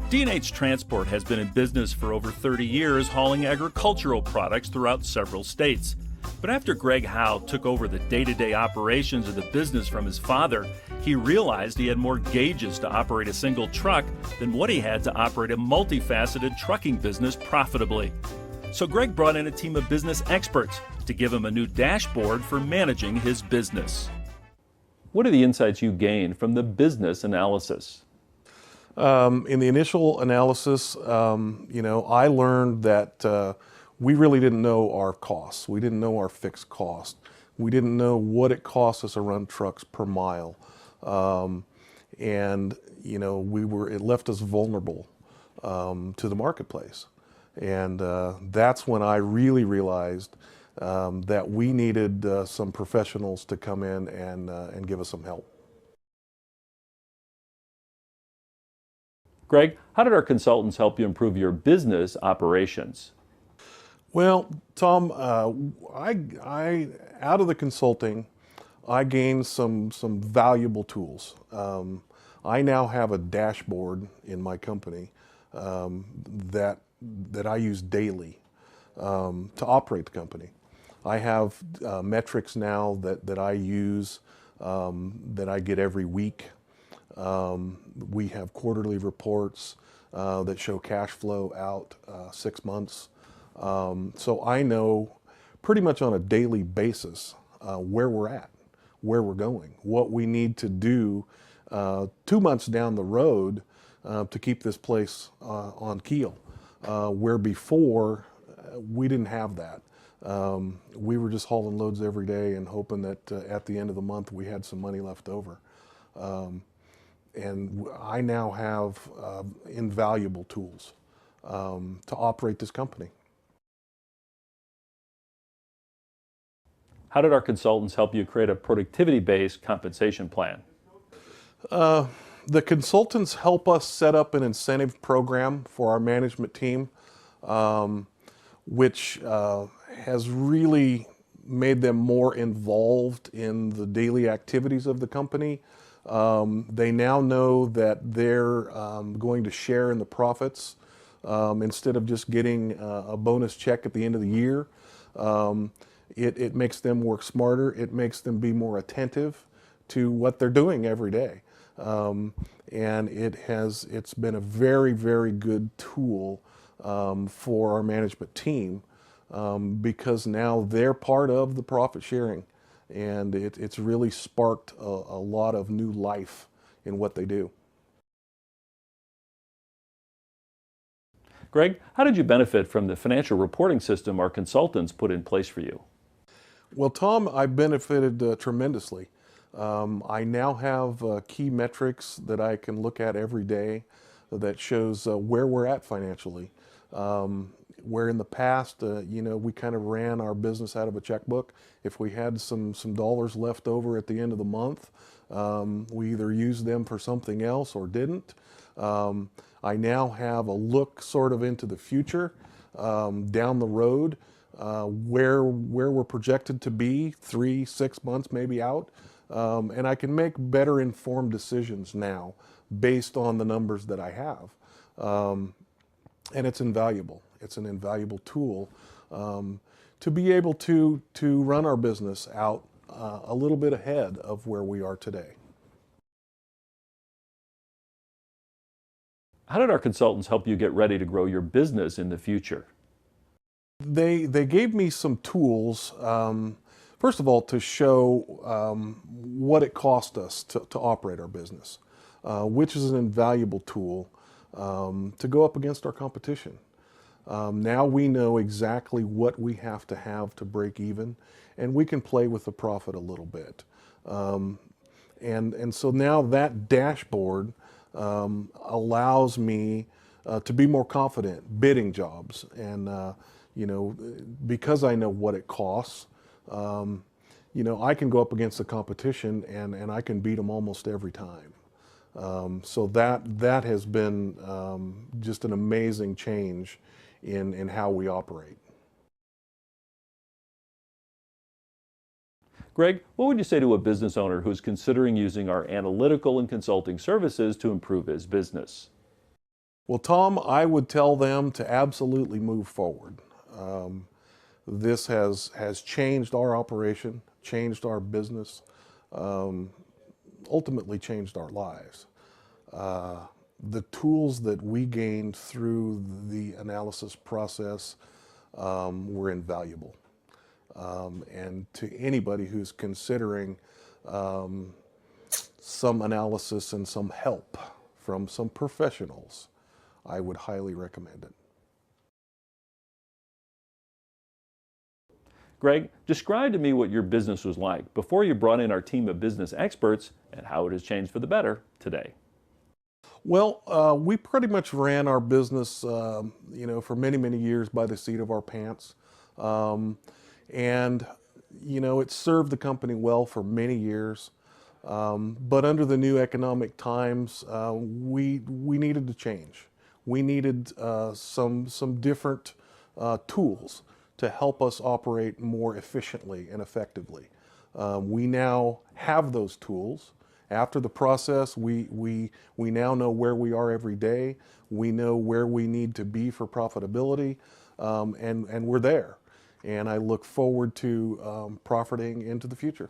D&H Transport has been in business for over 30 years, hauling agricultural products throughout several states. But after Greg Howe took over the day-to-day operations of the business from his father, he realized he had more gauges to operate a single truck than what he had to operate a multifaceted trucking business profitably. So Greg brought in a team of business experts to give him a new dashboard for managing his business. What are the insights you gained from the business analysis? In the initial analysis, I learned that we really didn't know our costs. We didn't know our fixed cost. We didn't know what it cost us to run trucks per mile. It left us vulnerable to the marketplace. And that's when I really realized that we needed some professionals to come in and give us some help. Greg, how did our consultants help you improve your business operations? Well, Tom, I out of the consulting, I gained some valuable tools. I now have a dashboard in my company that I use daily to operate the company. I have metrics now that I use that I get every week. We have quarterly reports that show cash flow out 6 months. So I know pretty much on a daily basis where we're at, where we're going, what we need to do 2 months down the road to keep this place on keel, where before we didn't have that. We were just hauling loads every day and hoping that at the end of the month we had some money left over. And I now have invaluable tools to operate this company. How did our consultants help you create a productivity-based compensation plan? The consultants help us set up an incentive program for our management team, which has really made them more involved in the daily activities of the company. They now know that they're going to share in the profits instead of just getting a bonus check at the end of the year. It makes them work smarter. It makes them be more attentive to what they're doing every day. And it's been a very, very good tool for our management team because now they're part of the profit sharing. And it's really sparked a lot of new life in what they do. Greg, how did you benefit from the financial reporting system our consultants put in place for you? Well, Tom, I benefited tremendously. I now have key metrics that I can look at every day that shows where we're at financially. Where in the past, we kind of ran our business out of a checkbook. If we had some dollars left over at the end of the month, we either used them for something else or didn't. I now have a look sort of into the future, down the road, where we're projected to be 3, 6 months maybe out. And I can make better informed decisions now based on the numbers that I have. And it's invaluable. It's an invaluable tool to be able to run our business out a little bit ahead of where we are today. How did our consultants help you get ready to grow your business in the future? They gave me some tools, first of all, to show what it cost us to operate our business, which is an invaluable tool to go up against our competition. Now we know exactly what we have to break even, and we can play with the profit a little bit. And so now that dashboard allows me to be more confident bidding jobs. And, because I know what it costs, I can go up against the competition and I can beat them almost every time. So that has been just an amazing change in how we operate. Greg, what would you say to a business owner who's considering using our analytical and consulting services to improve his business? Well, Tom, I would tell them to absolutely move forward. This has changed our operation, changed our business, ultimately changed our lives. The tools that we gained through the analysis process were invaluable. And to anybody who's considering some analysis and some help from some professionals, I would highly recommend it. Greg, describe to me what your business was like before you brought in our team of business experts and how it has changed for the better today. Well, we pretty much ran our business, for many, many years by the seat of our pants. And, it served the company well for many years. But under the new economic times, we needed to change. We needed some different tools to help us operate more efficiently and effectively. We now have those tools. After the process, we now know where we are every day. We know where we need to be for profitability, and we're there. And I look forward to profiting into the future.